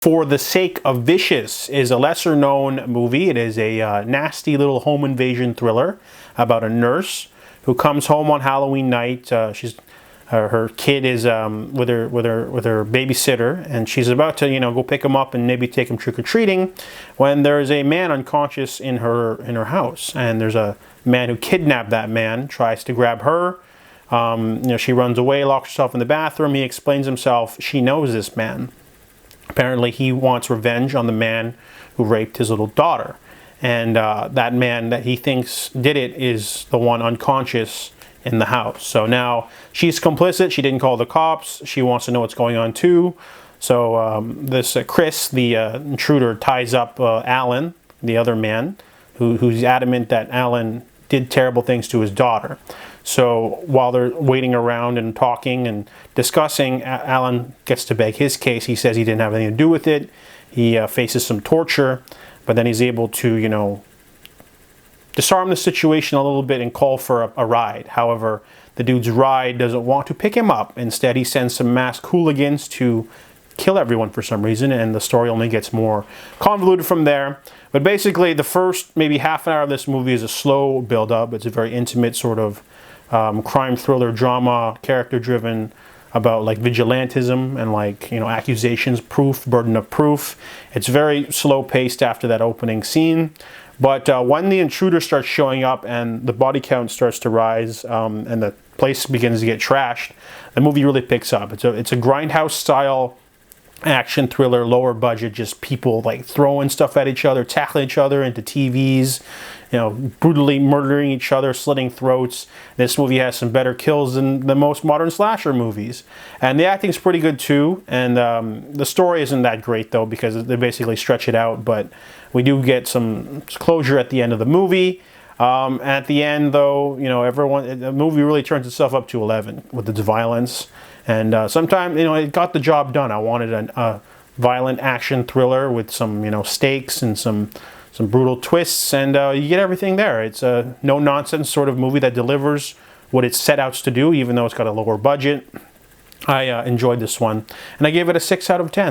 For the Sake of Vicious is a lesser-known movie. It is a nasty little home invasion thriller about a nurse who comes home on Halloween night. Her kid is with her babysitter, and she's about to go pick him up and maybe take him trick-or-treating when there is a man unconscious in her house, and there's a man who kidnapped that man, tries to grab her. She runs away, locks herself in the bathroom. He explains himself. She knows this man. Apparently, he wants revenge on the man who raped his little daughter. And that man that he thinks did it is the one unconscious in the house. So now she's complicit. She didn't call the cops. She wants to know what's going on too. So Chris, the intruder, ties up Alan, the other man, who's adamant that Alan did terrible things to his daughter. So while they're waiting around and talking and discussing, Alan gets to beg his case. He says he didn't have anything to do with it. He faces some torture, but then he's able to, disarm the situation a little bit and call for a ride. However, the dude's ride doesn't want to pick him up. Instead, he sends some masked hooligans to kill everyone for some reason, and the story only gets more convoluted from there. But basically, the first maybe half an hour of this movie is a slow build-up. It's a very intimate sort of crime thriller drama, character-driven, about like vigilantism and accusations, proof, burden of proof. It's very slow-paced after that opening scene. But when the intruder starts showing up and the body count starts to rise and the place begins to get trashed, the movie really picks up. It's a grindhouse style action thriller, lower budget, just people throwing stuff at each other, tackling each other into TVs, brutally murdering each other, slitting throats. This movie has some better kills than the most modern slasher movies. And the acting's pretty good too. And the story isn't that great though, because they basically stretch it out, but we do get some closure at the end of the movie. At the end though, the movie really turns itself up to 11 with its violence. And sometimes, it got the job done. I wanted a violent action thriller with some, stakes and some brutal twists, and you get everything there. It's a no-nonsense sort of movie that delivers what it set out to do, even though it's got a lower budget. I enjoyed this one, and I gave it a 6 out of 10.